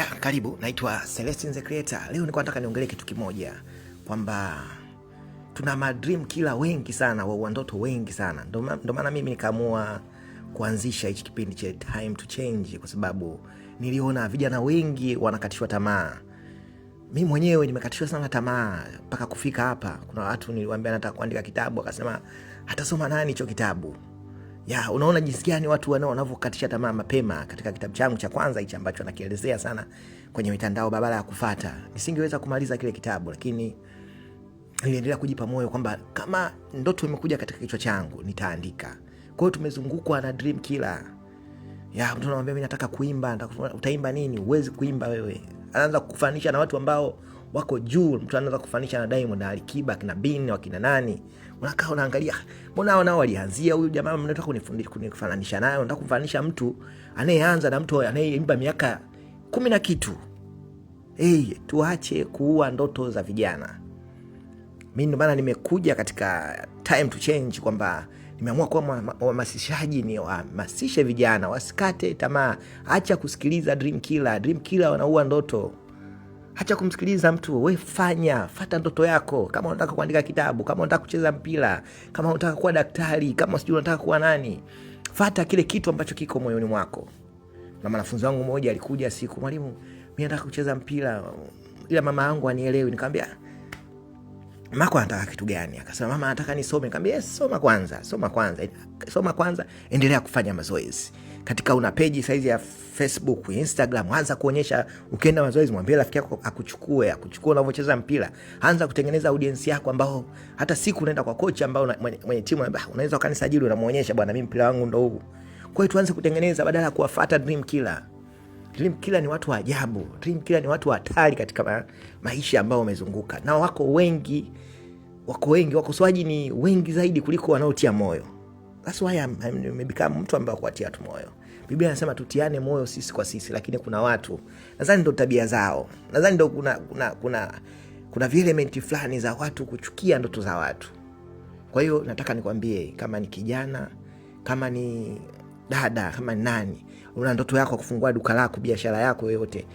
Karibu, naitwa Celestine the Creator. Leo nilikuwa nataka niongelee kitu kimoja, kwamba tuna madream killer wengi sana, wa ndoto wengi sana. Ndio maana mimi nikaamua kuanzisha hichi kipindi cha Time to Change, kwa sababu niliona vijana wengi wanakatishwa tamaa. Mimi mwenyewe nimekatishwa sana tamaa mpaka kufika hapa. Kuna watu niliwaambia nataka kuandika kitabu, akasema hatasoma nani hicho kitabu. Unaona jinsi gani watu wanavyokatisha tamaa mapema. Katika kitabu changu cha kwanza hicho ambacho nakielezea sana kwenye mitandao badala ya kufuata, nisingeweza kumaliza kile kitabu, lakini niliendelea kujipa moyo kwamba kama ndoto imekuja katika kichwa changu nitaandika. Kwa hiyo tumezungukwa na dream killer. Mtu anamwambia mimi nataka kuimba, utaimba nini? Huwezi kuimba wewe. Anaanza kukufanisha na watu ambao wako juu. Mtu anaanza kufanisha na Diamond, na Alikiba, kina Bin, wakina nani. Unakaa unaangalia, mbona nao walianzia, huyu jamaa mnataka kunifananisha naye? Unataka kumfanisha mtu anayeanza na mtu anayeimba miaka 10 na kitu. Tuache kuua ndoto za vijana. Mimi ndio maana nimekuja katika Time to Change, kwamba nimeamua kuwa mhamasishaji, ni wahamasishe vijana wasikate tamaa. Acha kusikiliza dream killer. Dream killer wanaua ndoto. Acha kumsikiliza mtu. Wewe fuata ndoto yako. Kama unataka kuandika kitabu, kama unataka kucheza mpira, kama unataka kuwa daktari, kama sijui unataka kuwa nani, fuata kile kitu ambacho kiko moyoni mwako. Na mwanafunzi wangu mmoja alikuja siku, mwalimu, mimi nataka kucheza mpira ila mama yangu anielewi. Nikamwambia, mama anataka kitu gani? Akasema mama anataka nisome. Nikamwambia, yes, soma kwanza, endelea kufanya mazoezi. Katika una page size ya Facebook, Instagram, anza kuonyesha ukienda mazoezi, mwambie rafiki yako akuchukue unavyocheza mpira. Anza kutengeneza audience yako, ambao hata siku unaenda kwa coach ambao mwenye timu unaweza ukanisajili, unamuonyesha bwana, mimi mpira wangu ndio huu. Kwa hiyo tuanze kutengeneza badala ya kuwafuata dream killer. Dream killer ni watu wa ajabu. Dream killer ni watu hatari katika maisha ambao wamezunguka. Na wako wengi, wakosoaji ni wengi zaidi kuliko wanaotia moyo. That's why I'm become mtu ambaye kuatia tu moyo. Biblia inasema tutiane moyo sisi kwa sisi, lakini kuna watu, nadhani ndio tabia zao. Nadhani ndio kuna element fulani za watu kuchukia ndoto za watu. Kwa hiyo nataka nikwambie, kama ni kijana, kama ni dada, kama ni nani, una ndoto yako kufungua duka lako, biashara yako yoyote,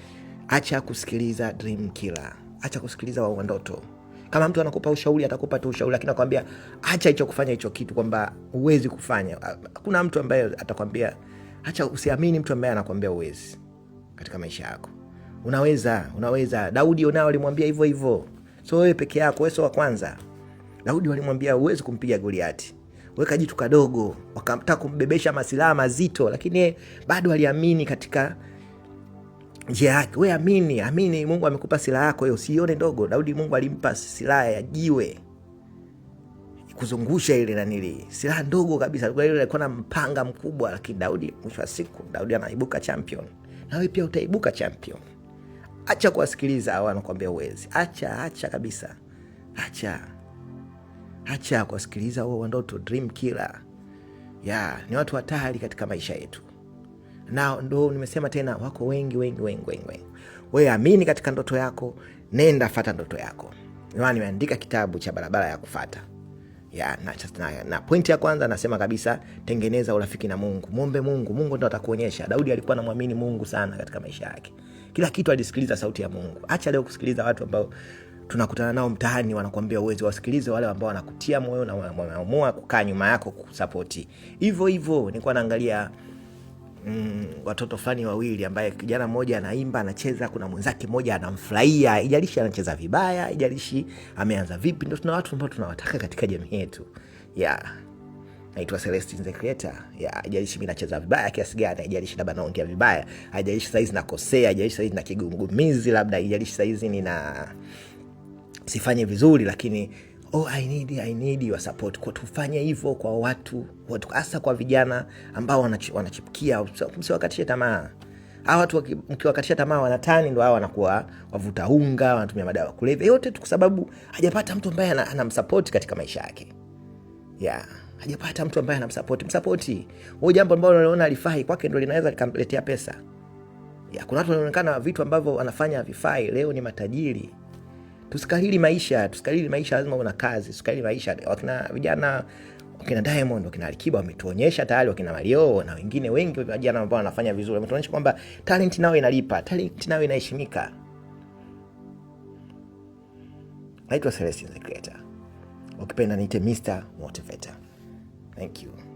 acha kusikiliza dream killer. Acha kusikiliza wao ndoto. Kama mtu anakupa ushauri, atakupa tu ushauri, lakini anakuambia acha hicho kufanya hicho kitu, kwamba uwezi kufanya. Hakuna mtu ambaye atakwambia acha. Usiamini mtu ambaye anakuambia uwezi katika maisha yako. Unaweza. Daudi onao alimwambia hivyo. So wewe peke yako, wewe sio wa kwanza. Daudi walimwambia uwezi kumpiga Goliati. Weka jitu kadogo, wakamtaka kumbebesha masilaha mazito, lakini bado aliamini katika njia yake. Wewe amini Mungu amekupa silaha yako, hiyo usione ndogo. Daudi Mungu alimpa silaha ya jiwe kuzungusha ile silaha ndogo kabisa. Kwa hiyo alikuwa na mpanga mkubwa, lakini Daudi, mwisho wa siku, Daudi anaibuka champion. Na wewe pia utaibuka champion. Acha kuwasikiliza hao wanakuambia uwezi. Acha kabisa. Acha kuwasikiliza wao ndoto, dream killer. Ni watu hatari katika maisha yetu. Na ndo nimesema tena, wako wengi. Wewe amini katika ndoto yako, nenda fuata ndoto yako. Nimeandika kitabu cha barabara ya kufuata. Na pointi ya kwanza nasema kabisa, tengeneza urafiki na Mungu. Muombe Mungu ndo atakuonyesha. Daudi alikuwa anamwamini Mungu sana katika maisha yake. Kila kitu alisikiliza sauti ya Mungu. Acha leo kusikiliza watu ambao tunakutana nao mtaani wanakuambia uwezi. Wasikilize wale ambao wanakutia moyo na wameamua kukaa nyuma yako kukusupport. Hivyo nilikuwa naangalia watoto fulani wawili, ambaye kijana mmoja anaimba, anacheza, kuna mwenzake mmoja anamfurahia. Haijalishi anacheza vibaya, haijalishi ameanza vipi. Ndio tuna watu ambao tunawataka katika jamii yetu. Naitwa Celestine the Creator. Haijalishi mimi nacheza vibaya kiasi gani, haijalishi labda naongea vibaya, haijalishi saizi nakosea, haijalishi saizi na kigugumizi, labda haijalishi saizi nina sifanye vizuri, lakini I need your support. Kwa tufanye hivyo kwa watu hasa kwa vijana ambao wanachipukia. Msiwakatishe tamaa. Hao watu mkiwakatisha tamaa wanatani, ndio hao wanakuwa wavuta unga, wanatumia madawa kulevya. Yote tu kwa sababu hajapata mtu ambaye anamsupport katika maisha yake. Hajapata mtu ambaye anamsupport. Huo jambo ambalo unaona alifai kwake ndio linaweza likamletea pesa. Kuna watu wanaonekana vitu ambavyo wanafanya havifai, leo ni matajiri. Tusikalili maisha, lazima una kazi. Tusikalili maisha. Wakina vijana wakina Diamond, wakina Alikiba wametuonyesha tayari, wakina Mario na wengine wengi vijana ambao wanafanya vizuri wametuonyesha kwamba talent nayo inalipa, talent nayo inaheshimika. Naitwa Celestine the Creator. Ukipenda niite Mr. Motivator. Thank you.